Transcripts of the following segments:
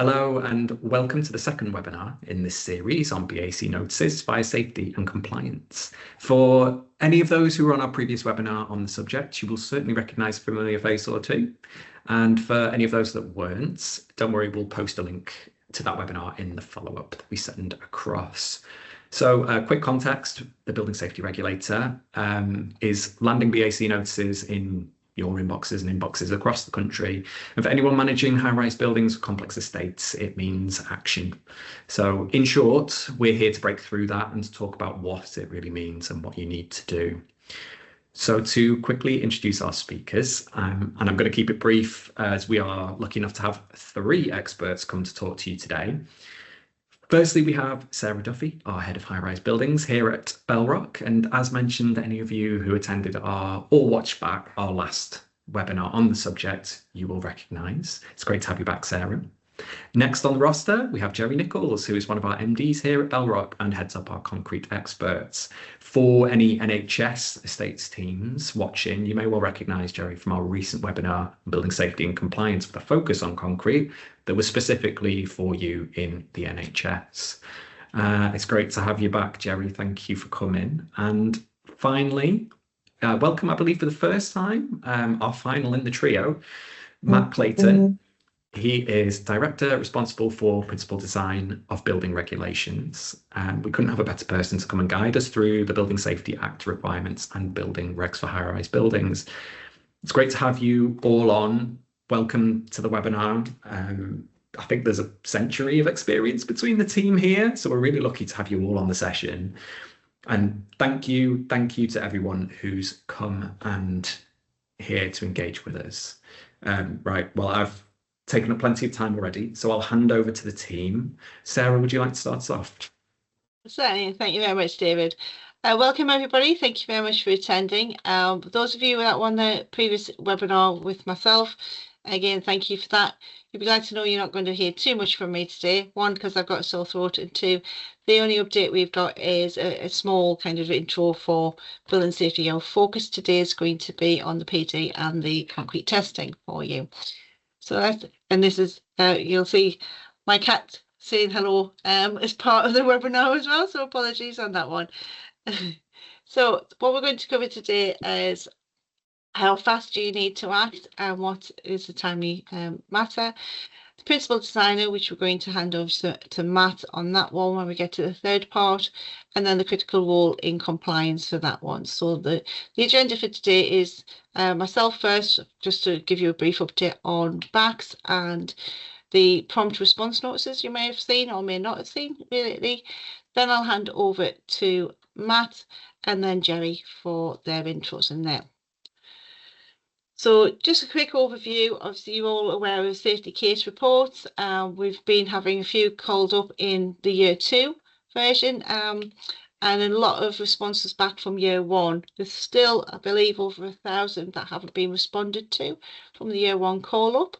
Hello and welcome to the second webinar in this series on BAC Notices, Fire Safety and Compliance. For any of those who were on our previous webinar on the subject, you will certainly recognise a familiar face or two. And for any of those that weren't, don't worry, we'll post a link to that webinar in the follow-up that we send across. So quick context, the Building Safety Regulator is landing BAC notices in your inboxes and inboxes across the country. And for anyone managing high-rise buildings or complex estates, it means action. So in short, we're here to break through that and to talk about what it really means and what you need to do. So to quickly introduce our speakers, and I'm going to keep it brief as we are lucky enough to have 3 experts come to talk to you today. Firstly, we have Sarah Duffy, our Head of High-Rise Buildings here at Bellrock. And as mentioned, any of you who attended or watched back our last webinar on the subject, you will recognise. It's great to have you back, Sarah. Next on the roster, we have Jerry Nichols, who is one of our MDs here at Bellrock and heads up our concrete experts. For any NHS estates teams watching, you may well recognise Jerry from our recent webinar, Building Safety and Compliance, with a focus on concrete that was specifically for you in the NHS. It's great to have you back, Jerry. Thank you for coming. And finally, welcome, I believe, for the first time, our final in the trio, Matt Clayton. He is Director responsible for Principal Design of Building Regulations. We couldn't have a better person to come and guide us through the Building Safety Act requirements and building regs for high-rise buildings. It's great to have you all on. Welcome to the webinar. I think there's a century of experience between the team here, so we're really lucky to have you all on the session. And thank you to everyone who's come and here to engage with us. Right, well, I've taken up plenty of time already, so I'll hand over to the team. Sarah, would you like to start us off? Certainly, thank you very much, David. Welcome everybody, thank you very much for attending. Those of you that were on the previous webinar with myself, again, thank you for that. You'd be glad to know you're not going to hear too much from me today. 1, because I've got a sore throat, and 2, the only update we've got is a small kind of intro for building safety. Our focus today is going to be on the PD and the concrete testing for you. So that's, and this is, you'll see my cat saying hello as part of the webinar as well, so apologies on that one. So what we're going to cover today is how fast do you need to act and what is the timely matter. The principal designer, which we're going to hand over to Matt on that one when we get to the third part, and then the critical role in compliance for that one. So the agenda for today is myself first, just to give you a brief update on BACs and the prompt response notices you may have seen or may not have seen really. Then I'll hand over to Matt and then Jerry for their intros in there. So just a quick overview. Obviously, you're all aware of safety case reports. We've been having a few called up in the year 2 version and a lot of responses back from year 1. There's still, I believe, over 1,000 that haven't been responded to from the year 1 call up.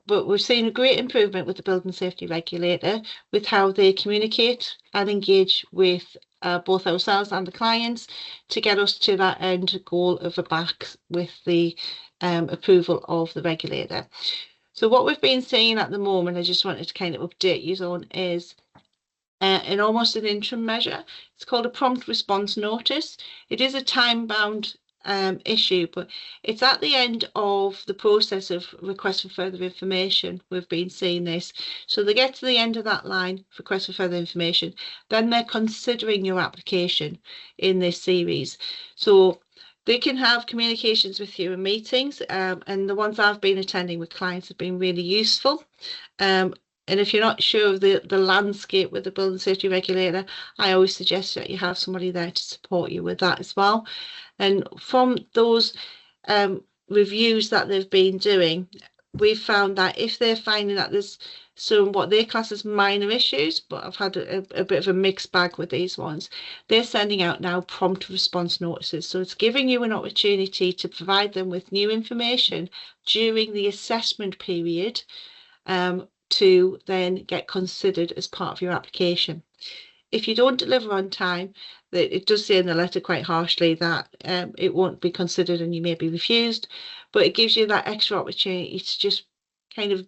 But we're seeing a great improvement with the Building Safety Regulator with how they communicate and engage with both ourselves and the clients to get us to that end goal of a BAC with the approval of the regulator. So what we've been seeing at the moment, I just wanted to kind of update you on, is in almost an interim measure. It's called a prompt response notice. It is a time-bound issue, but it's at the end of the process of request for further information. We've been seeing this. So they get to the end of that line, request for further information, then they're considering your application in this series. So they can have communications with you in meetings, and the ones I've been attending with clients have been really useful. And if you're not sure of the landscape with the Building Safety Regulator, I always suggest that you have somebody there to support you with that as well. And from those reviews that they've been doing, we've found that if they're finding that there's some what they class as minor issues, but I've had a bit of a mixed bag with these ones, they're sending out now prompt response notices. So it's giving you an opportunity to provide them with new information during the assessment period to then get considered as part of your application. If you don't deliver on time, it does say in the letter quite harshly that it won't be considered and you may be refused, but it gives you that extra opportunity to just kind of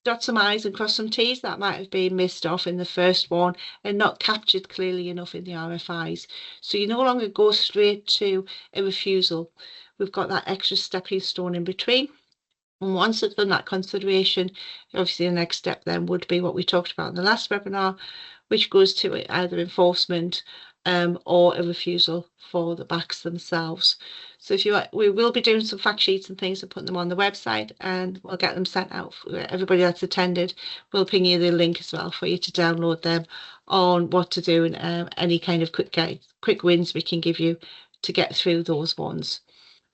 dot some I's and cross some T's that might have been missed off in the first one and not captured clearly enough in the RFIs. So you no longer go straight to a refusal. We've got that extra stepping stone in between. And once it's done that consideration, obviously the next step then would be what we talked about in the last webinar, which goes to either enforcement or a refusal for the BACs themselves. So we will be doing some fact sheets and things and putting them on the website, and we'll get them sent out for everybody that's attended. We'll ping you the link as well for you to download them on what to do and any kind of quick wins we can give you to get through those ones.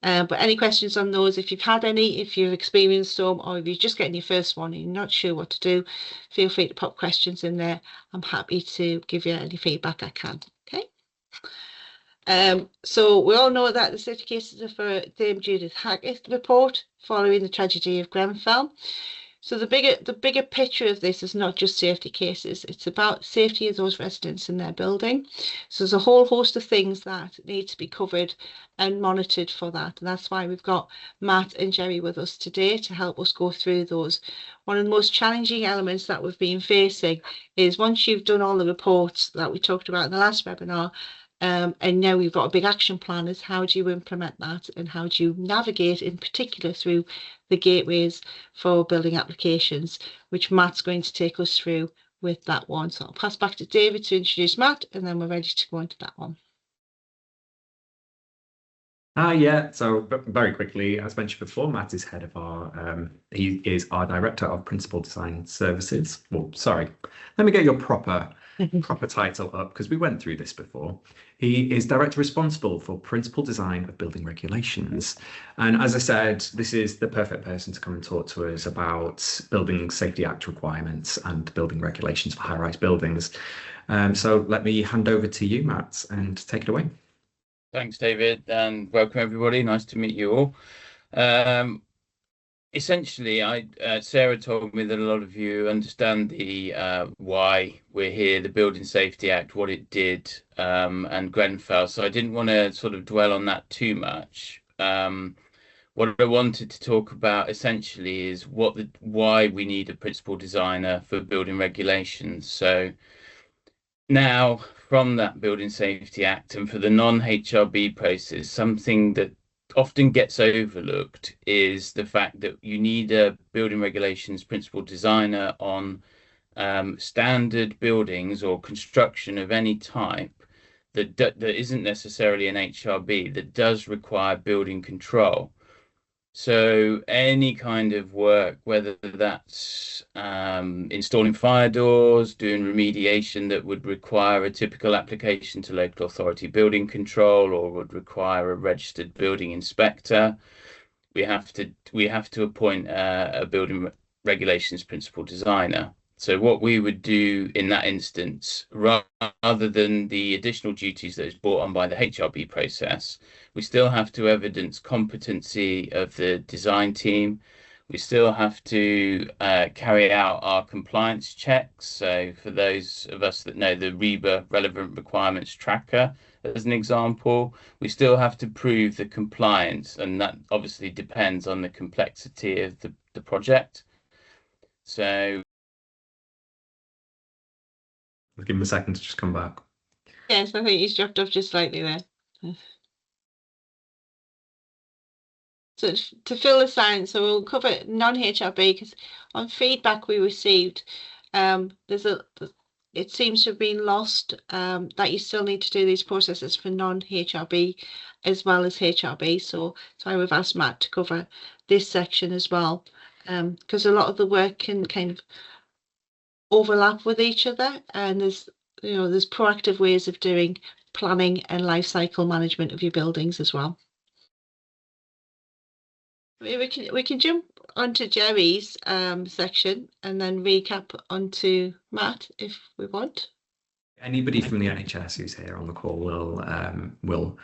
But any questions on those, if you've had any, if you've experienced some, or if you're just getting your first one and you're not sure what to do, feel free to pop questions in there. I'm happy to give you any feedback I can. Okay. So we all know that the safety cases are for Dame Judith Hackett report following the tragedy of Grenfell. So the bigger picture of this is not just safety cases, it's about safety of those residents in their building. So there's a whole host of things that need to be covered and monitored for that. And that's why we've got Matt and Jerry with us today to help us go through those. One of the most challenging elements that we've been facing is once you've done all the reports that we talked about in the last webinar, and now we've got a big action plan, is how do you implement that and how do you navigate in particular through the gateways for building applications, which Matt's going to take us through with that one. So I'll pass back to David to introduce Matt, and then we're ready to go into that one. Yeah, so very quickly, as mentioned before, Matt is head of our, he is our Director of Principal Design Services. Well, sorry, let me get your proper title up, because we went through this before. He is Director responsible for Principal Design of Building Regulations. And as I said, this is the perfect person to come and talk to us about Building Safety Act requirements and building regulations for high-rise buildings. So let me hand over to you, Matt, and take it away. Thanks, David, and welcome everybody. Nice to meet you all. Essentially, Sarah told me that a lot of you understand the why we're here, the Building Safety Act, what it did, and Grenfell. So I didn't want to sort of dwell on that too much. What I wanted to talk about essentially is why we need a principal designer for building regulations. So now, from that Building Safety Act and for the non-HRB process, something that often gets overlooked is the fact that you need a building regulations principal designer on standard buildings or construction of any type that isn't necessarily an HRB, that does require building control. So any kind of work, whether that's installing fire doors, doing remediation that would require a typical application to local authority building control or would require a registered building inspector, we have to appoint a building regulations principal designer. So what we would do in that instance, rather than the additional duties that is brought on by the HRB process, we still have to evidence competency of the design team. We still have to carry out our compliance checks. So for those of us that know the REBA relevant requirements tracker, as an example, we still have to prove the compliance, and that obviously depends on the complexity of the project. So I'll give him a second to just come back. Yes, I think he's dropped off just slightly there. So to fill the science, so we'll cover non-HRB, because on feedback we received, it seems to have been lost that you still need to do these processes for non-HRB as well as HRB. So that's why we've asked Matt to cover this section as well, because a lot of the work can kind of overlap with each other, and there's proactive ways of doing planning and life cycle management of your buildings as well. We can jump onto Jerry's section and then recap onto Matt if we want. Anybody from the NHS who's here on the call will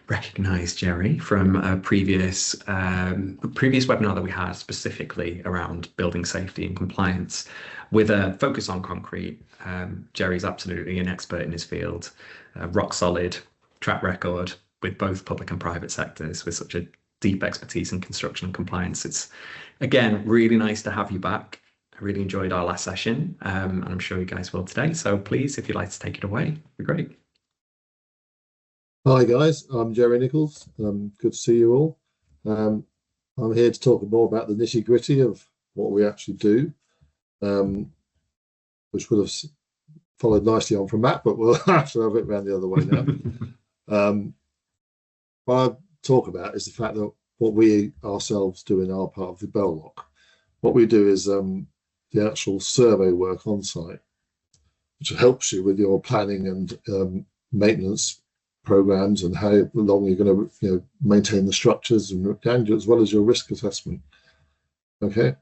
recognise Jerry from a previous webinar that we had specifically around building safety and compliance with a focus on concrete. Jerry's absolutely an expert in his field, rock solid track record with both public and private sectors, with such a deep expertise in construction and compliance. It's, again, really nice to have you back. I really enjoyed our last session, and I'm sure you guys will today. So please, if you'd like to take it away, it'd be great. Hi guys, I'm Jerry Nichols. Good to see you all. I'm here to talk more about the nitty-gritty of what we actually do, which would have followed nicely on from that, but we'll have to have it around the other way now. What I talk about is the fact that what we ourselves do in our part of the Bellrock. What we do is the actual survey work on site, which helps you with your planning and maintenance programs and how long you're going to maintain the structures and as well as your risk assessment. Okay.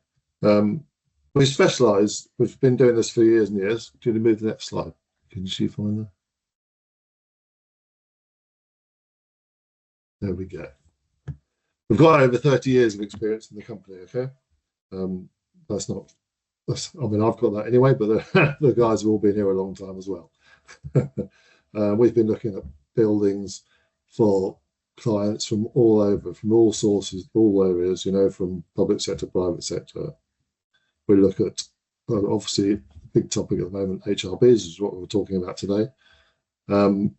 We specialize, we've been doing this for years and years. Do you move the next slide? Can you see from there? There we go. We've got over 30 years of experience in the company, okay? I mean, I've got that anyway, but the guys have all been here a long time as well. We've been looking at buildings for clients from all over, from all sources, all areas, from public sector, private sector. We look at, obviously, big topic at the moment, HRBs is what we're talking about today. In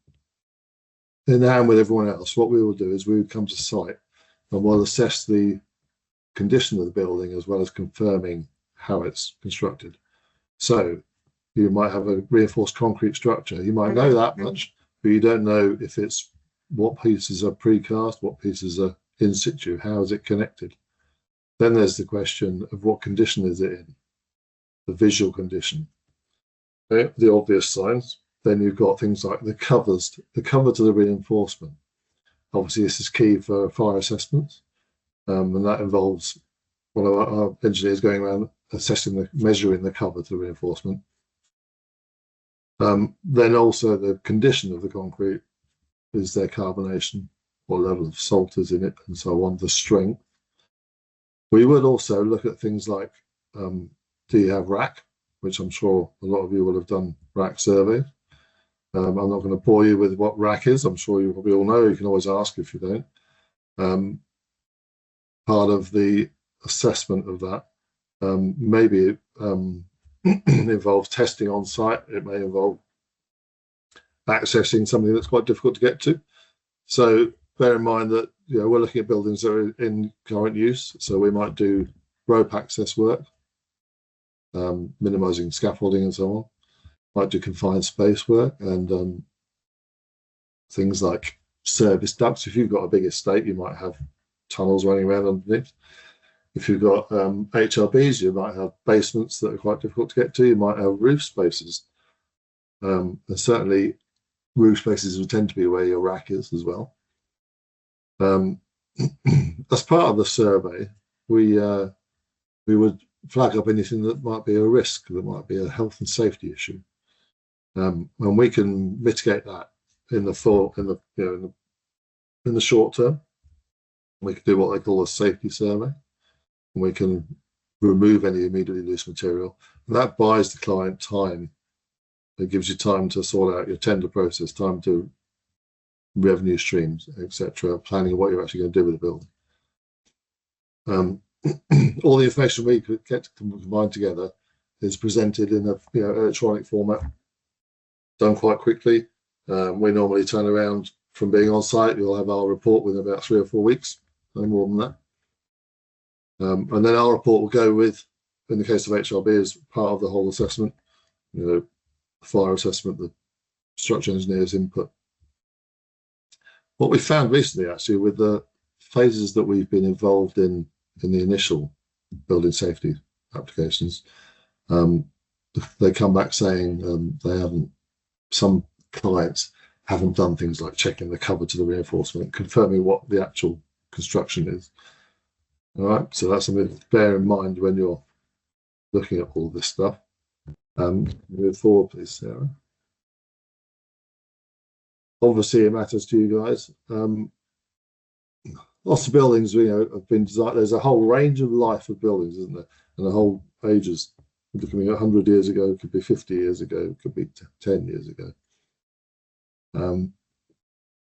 hand with everyone else, what we will do is we would come to site and we'll assess the condition of the building as well as confirming how it's constructed. So you might have a reinforced concrete structure. You might know that much, but you don't know if it's what pieces are precast, what pieces are in situ, how is it connected. Then there's the question of what condition is it in, the visual condition, okay? The obvious signs. Then you've got things like the covers, the cover to the reinforcement. Obviously, this is key for fire assessments, and that involves one of our engineers going around assessing measuring the cover to the reinforcement. Then also the condition of the concrete, is there carbonation, what level of salt is in it, and so on, the strength. We would also look at things like, do you have rack, which I'm sure a lot of you will have done rack surveys. I'm not going to bore you with what rack is. I'm sure you probably all know. You can always ask if you don't. Part of the assessment of that maybe involves testing on site. It may involve accessing something that's quite difficult to get to. So bear in mind that we're looking at buildings that are in current use. So we might do rope access work, minimizing scaffolding and so on. Might do confined space work and things like service ducts. If you've got a big estate, you might have tunnels running around underneath. If you've got HRBs, you might have basements that are quite difficult to get to. You might have roof spaces. And certainly roof spaces will tend to be where your rack is as well. As part of the survey, we would flag up anything that might be a risk, that might be a health and safety issue. And we can mitigate that in the short term. We can do what they call a safety survey, and we can remove any immediately loose material. And that buys the client time. It gives you time to sort out your tender process, time to revenue streams, etc., planning what you're actually going to do with the building. All the information we could get combined together is presented in a electronic format, done quite quickly. We normally turn around from being on site. You'll have our report within about 3 or 4 weeks, no more than that. And then our report will go with, in the case of HRB, as part of the whole assessment, fire assessment, the structural engineer's input. What we found recently, actually, with the phases that we've been involved in the initial building safety applications, they come back saying some clients haven't done things like checking the cover to the reinforcement, confirming what the actual construction is. All right, so that's something to bear in mind when you're looking at all this stuff. Move forward, please, Sarah. Obviously, it matters to you guys. Lots of buildings, have been designed. There's a whole range of life of buildings, isn't there? And the whole ages. It could be 100 years ago, it could be 50 years ago, it could be 10 years ago.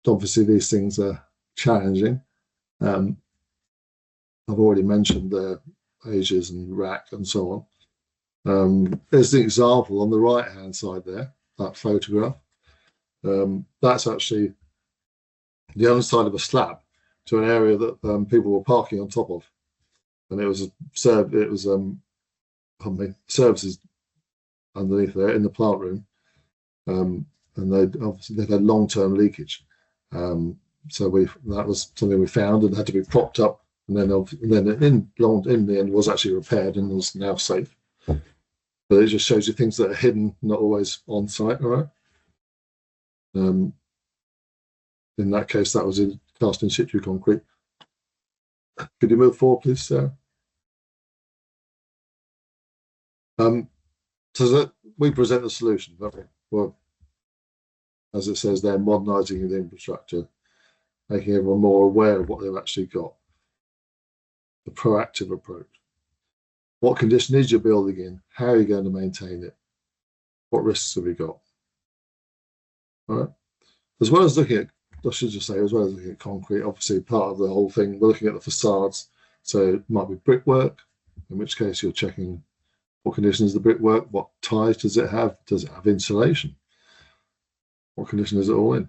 Obviously, these things are challenging. I've already mentioned their ages and rack and so on. There's the example on the right hand side there, that photograph. That's actually the underside of a slab to an area that people were parking on top of, and it was services underneath there in the plant room, and they'd had long-term leakage. So that was something we found and had to be propped up, and then in the end was actually repaired and was now safe. But it just shows you things that are hidden, not always on site, all right? In that case, that was in cast in situ concrete. Could you move forward, please, Sarah? So that we present the solution, don't we? Well, as it says there, modernising the infrastructure, making everyone more aware of what they've actually got. The proactive approach. What condition is your building in? How are you going to maintain it? What risks have you got? All right. As well as looking at, I should just say, as well as looking at concrete, obviously part of the whole thing, we're looking at the facades. So it might be brickwork, in which case you're checking what condition is the brickwork, what ties does it have? Does it have insulation? What condition is it all in?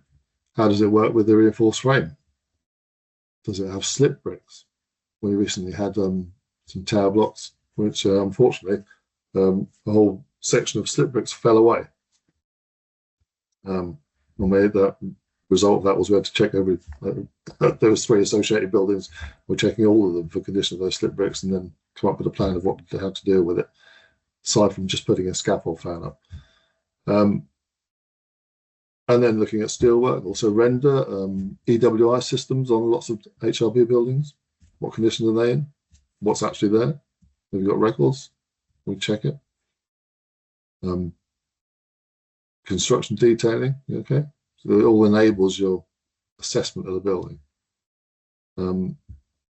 How does it work with the reinforced frame? Does it have slip bricks? We recently had some tower blocks, which unfortunately, a whole section of slip bricks fell away. The result of that was we had to check every, there was 3 associated buildings. We're checking all of them for condition of those slip bricks and then come up with a plan of how to deal with it, aside from just putting a scaffold fan up. And then looking at steelwork, also render, EWI systems on lots of HRB buildings. What condition are they in? What's actually there? Have you got records? We check it. Construction detailing, okay? So it all enables your assessment of the building.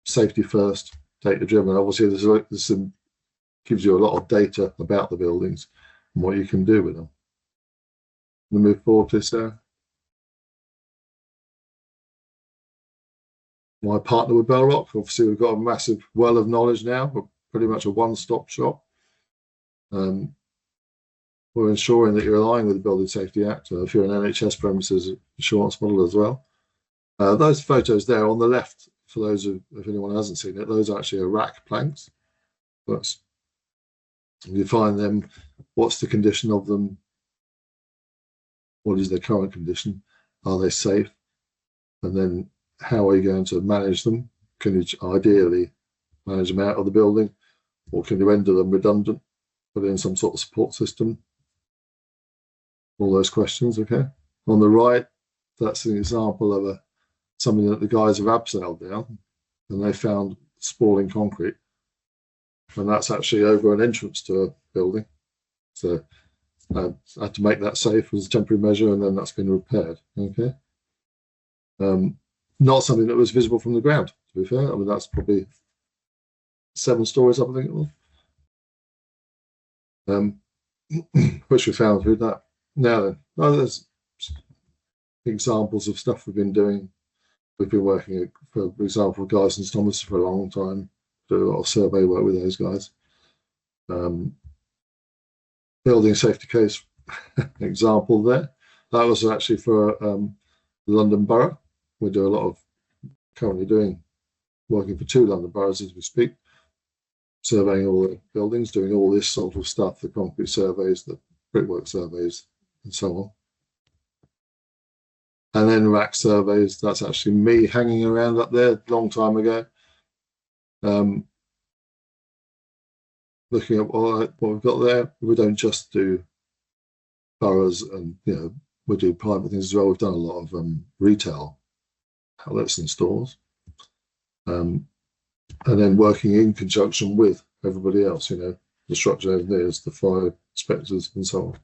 Safety first, data driven. Obviously, this gives you a lot of data about the buildings and what you can do with them. We'll move forward to Sarah. My partner with Bellrock, obviously we've got a massive well of knowledge now. We're pretty much a one-stop shop. We're ensuring that you're aligning with the Building Safety Act. If you're an NHS premises insurance model as well. Those photos there on the left, for those if anyone hasn't seen it, those are actually rack planks. You find them, what's the condition of them? What is their current condition? Are they safe? And then how are you going to manage them? Can you ideally manage them out of the building, or can you render them redundant, put in some sort of support system? All those questions, okay? On the right, that's an example of something that the guys have abseiled down, and they found spalling concrete. And that's actually over an entrance to a building. So I had to make that safe as a temporary measure, and then that's been repaired. Okay. Not something that was visible from the ground, to be fair. I mean, that's probably 7 stories up, I think it was. Which we found through that. Now then, there's examples of stuff we've been doing. We've been working, for example, Guys and Thomas for a long time. Do a lot of survey work with those guys. Building safety case example there. That was actually for the London Borough. We do a lot of currently working for 2 London boroughs as we speak, surveying all the buildings, doing all this sort of stuff, the concrete surveys, the brickwork surveys, and so on. And then rack surveys, that's actually me hanging around up there a long time ago. Looking at what we've got there, we don't just do boroughs and, we do private things as well. We've done a lot of retail outlets and stores. And then working in conjunction with everybody else, the structural engineers, the fire inspectors, and so on,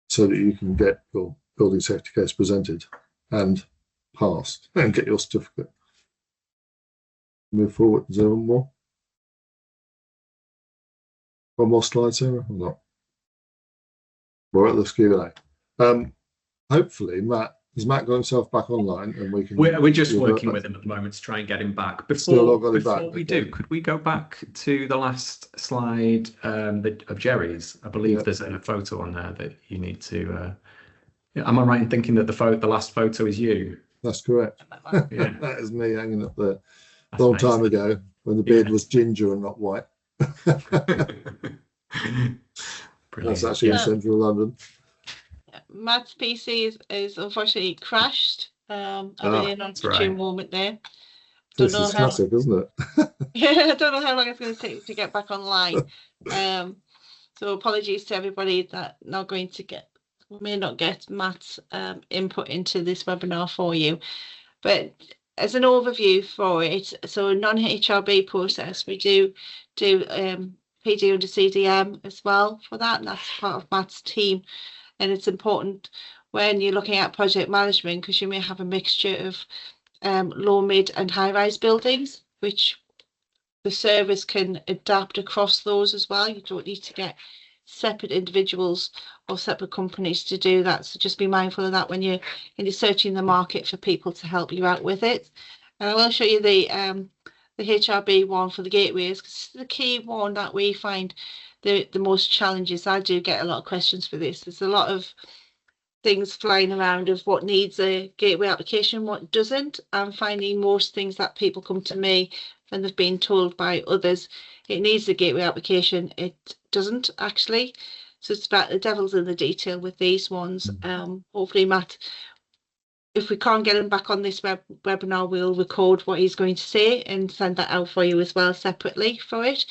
so that you can get your building safety case presented and passed and get your certificate. Move forward. Is there one more? One more slide, Sarah, or not? We're at the Q&A. Hopefully, Matt, Has Matt got himself back online, and we can? We're just working with him at the moment to try and get him back. Before we do, could we go back to the last slide of Jerry's? I believe there's a photo on there that you need to. Am I right in thinking that the last photo is you? That's correct. Yeah. That is me hanging up there. That's long time ago when the beard was ginger and not white. That's actually in central London. Matt's PC is unfortunately crashed. I'm in an opportune moment there. This is classic, isn't it? I don't know how long it's going to take to get back online. So apologies to everybody that may not get Matt's input into this webinar for you. But as an overview for it, so non-HRB process, we do PD under CDM as well for that, and that's part of Matt's team. And it's important when you're looking at project management, because you may have a mixture of low, mid and high-rise buildings, which the service can adapt across those as well. You don't need to get separate individuals or separate companies to do that. So just be mindful of that when you're searching the market for people to help you out with it. And I will show you the HRB one for the gateways, because this is the key one that we find the most challenges. I do get a lot of questions for this. There's a lot of things flying around of what needs a gateway application, what doesn't. I'm finding most things that people come to me and they've been told by others it needs a gateway application. It doesn't actually. So it's about the devil's in the detail with these ones. Hopefully, Matt, if we can't get him back on this webinar, we'll record what he's going to say and send that out for you as well separately for it.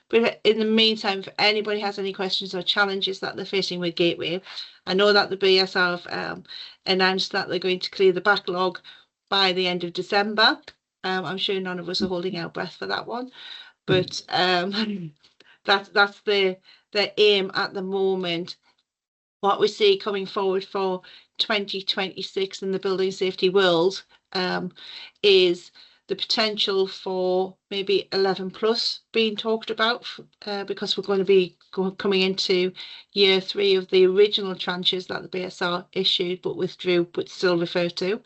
But in the meantime, if anybody has any questions or challenges that they're facing with Gateway, I know that the BSR have announced that they're going to clear the backlog by the end of December. I'm sure none of us are holding our breath for that one, but that's the aim at the moment. What we see coming forward for 2026 in the building safety world is the potential for maybe 11 plus being talked about, because we're going to be coming into year 3 of the original tranches that the BSR issued but withdrew but still refer to.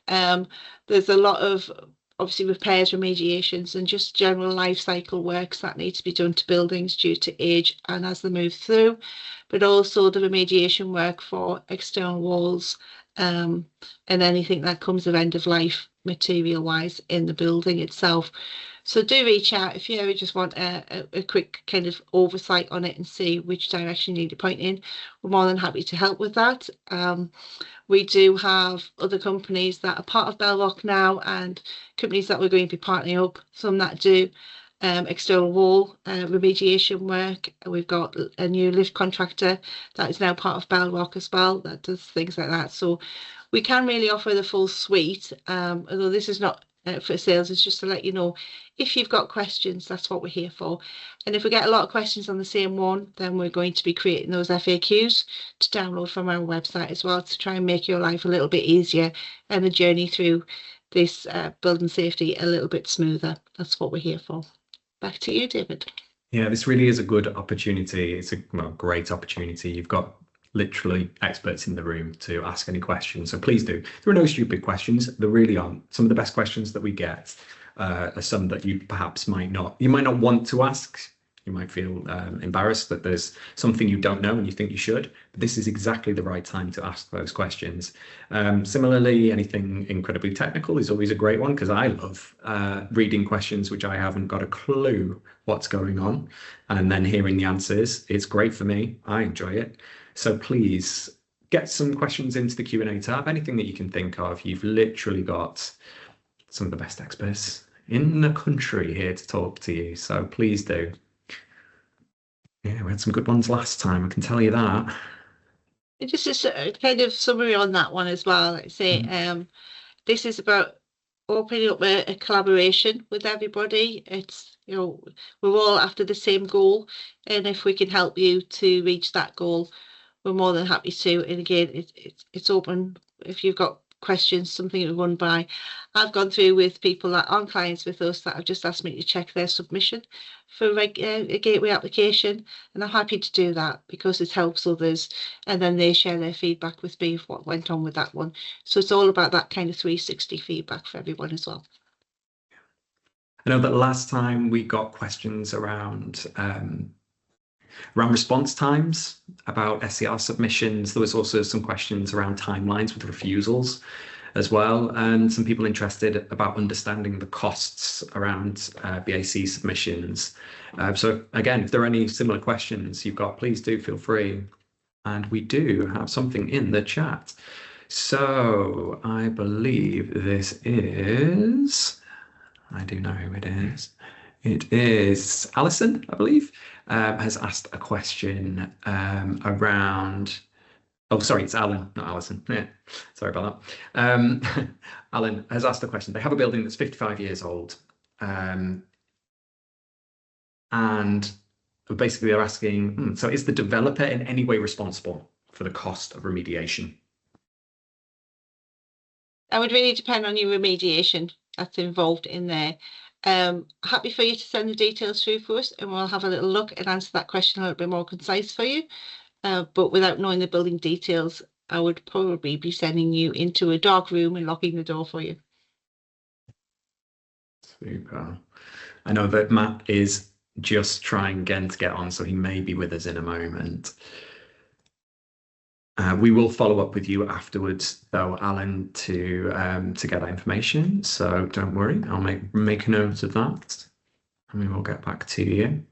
There's a lot of obviously repairs, remediations and just general life cycle works that need to be done to buildings due to age and as they move through, but also the remediation work for external walls and anything that comes of end of life material wise in the building itself. So do reach out if you ever just want a quick kind of oversight on it and see which direction you need to point in. We're more than happy to help with that. We do have other companies that are part of Bellrock now and companies that we're going to be partnering up, some that do external wall remediation work. We've got a new lift contractor that is now part of Bellrock as well that does things like that. So we can really offer the full suite, although this is not for sales, it's just to let you know if you've got questions, that's what we're here for. And if we get a lot of questions on the same one, then we're going to be creating those FAQs to download from our website as well to try and make your life a little bit easier and the journey through this building safety a little bit smoother. That's what we're here for. Back to you, David. Yeah, this really is a good opportunity. It's a great opportunity. You've got literally experts in the room to ask any questions. So please do. There are no stupid questions. There really aren't. Some of the best questions that we get are some that you perhaps might not want to ask. You might feel embarrassed that there's something you don't know and you think you should, but this is exactly the right time to ask those questions. Similarly, anything incredibly technical is always a great one, because I love reading questions which I haven't got a clue what's going on and then hearing the answers. It's great for me. I enjoy it. So please get some questions into the Q&A tab, anything that you can think of. You've literally got some of the best experts in the country here to talk to you. So please do. Yeah, we had some good ones last time, I can tell you that. Just a kind of summary on that one as well. Like I say, this is about opening up a collaboration with everybody. It's, you know, we're all after the same goal, and if we can help you to reach that goal, we're more than happy to. And again, it's open. If you've got questions, something to run by. I've gone through with people that aren't clients with us that have just asked me to check their submission for a gateway application, and I'm happy to do that because it helps others, and then they share their feedback with me of what went on with that one. So it's all about that kind of 360 feedback for everyone as well. I know that last time we got questions around response times about SCR submissions. There was also some questions around timelines with refusals as well, and some people interested about understanding the costs around BAC submissions. So again, if there are any similar questions you've got, please do feel free. And we do have something in the chat. So I believe this is, I do know who it is. It is Alison, I believe, has asked a question around, oh, sorry, it's Alan, not Alison. Yeah, sorry about that. Alan has asked a question. They have a building that's 55 years old. And basically they're asking, so is the developer in any way responsible for the cost of remediation? That would really depend on your remediation that's involved in there. Happy for you to send the details through for us, and we'll have a little look and answer that question a little bit more concise for you. But without knowing the building details, I would probably be sending you into a dark room and locking the door for you. Super. I know that Matt is just trying again to get on, so he may be with us in a moment. We will follow up with you afterwards, though, Alan, to get that information. So don't worry, I'll make a note of that, and we will get back to you.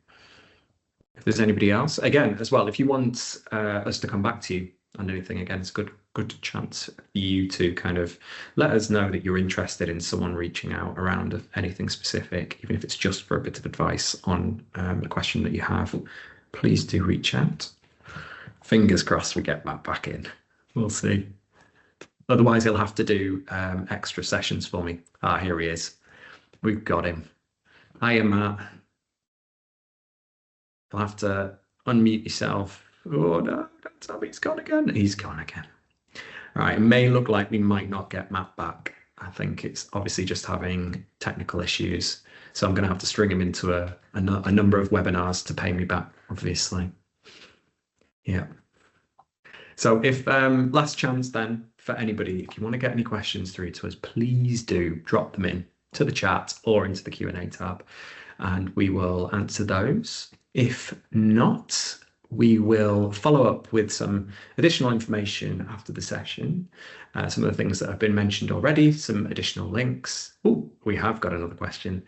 If there's anybody else, again, as well, if you want us to come back to you on anything, again, it's a good chance for you to kind of let us know that you're interested in someone reaching out around anything specific, even if it's just for a bit of advice on a question that you have. Please do reach out. Fingers crossed we get Matt back in. We'll see. Otherwise, he'll have to do extra sessions for me. Ah, here he is. We've got him. Hiya, Matt. You'll have to unmute yourself. Oh, no, don't tell me he's gone again. He's gone again. All right, it may look like we might not get Matt back. I think it's obviously just having technical issues. So I'm going to have to string him into a number of webinars to pay me back, obviously. Yeah. So if last chance then for anybody, if you want to get any questions through to us, please do drop them in to the chat or into the Q&A tab, and we will answer those. If not, we will follow up with some additional information after the session. Some of the things that have been mentioned already, some additional links. Oh, we have got another question.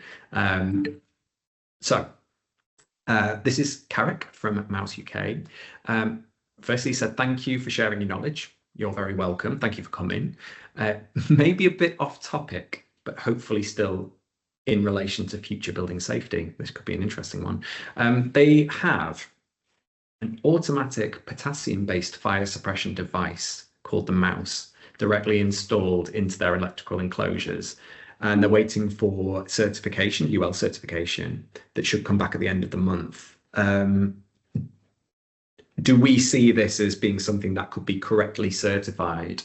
This is Carrick from Mouse UK. Firstly, he said, thank you for sharing your knowledge. You're very welcome. Thank you for coming. Maybe a bit off topic, but hopefully still in relation to future building safety. This could be an interesting one. They have an automatic potassium-based fire suppression device called the Mouse directly installed into their electrical enclosures. And they're waiting for certification, UL certification, that should come back at the end of the month. Do we see this as being something that could be correctly certified,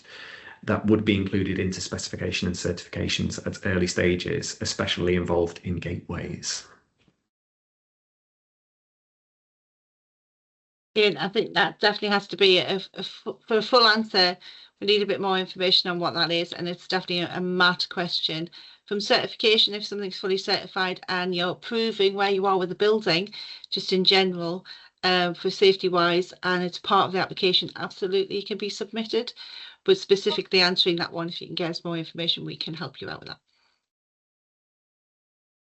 that would be included into specification and certifications at early stages, especially involved in gateways? Ian, I think that definitely has to be for a full answer. We need a bit more information on what that is, and it's definitely a Matt question. From certification, if something's fully certified and you're proving where you are with the building, just in general, for safety wise, and it's part of the application, absolutely can be submitted. But specifically answering that one, if you can get us more information, we can help you out with that.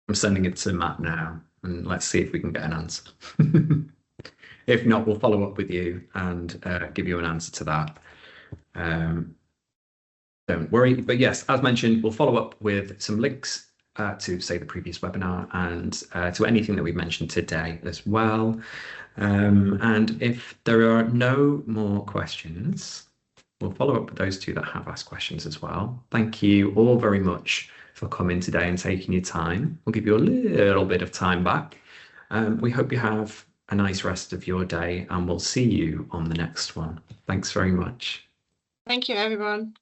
I'm sending it to Matt now, and let's see if we can get an answer. If not, we'll follow up with you and give you an answer to that. Don't worry. But yes, as mentioned, we'll follow up with some links to, say, the previous webinar and to anything that we've mentioned today as well. And if there are no more questions, we'll follow up with those two that have asked questions as well. Thank you all very much for coming today and taking your time. We'll give you a little bit of time back. We hope you have a nice rest of your day, and we'll see you on the next one. Thanks very much. Thank you, everyone.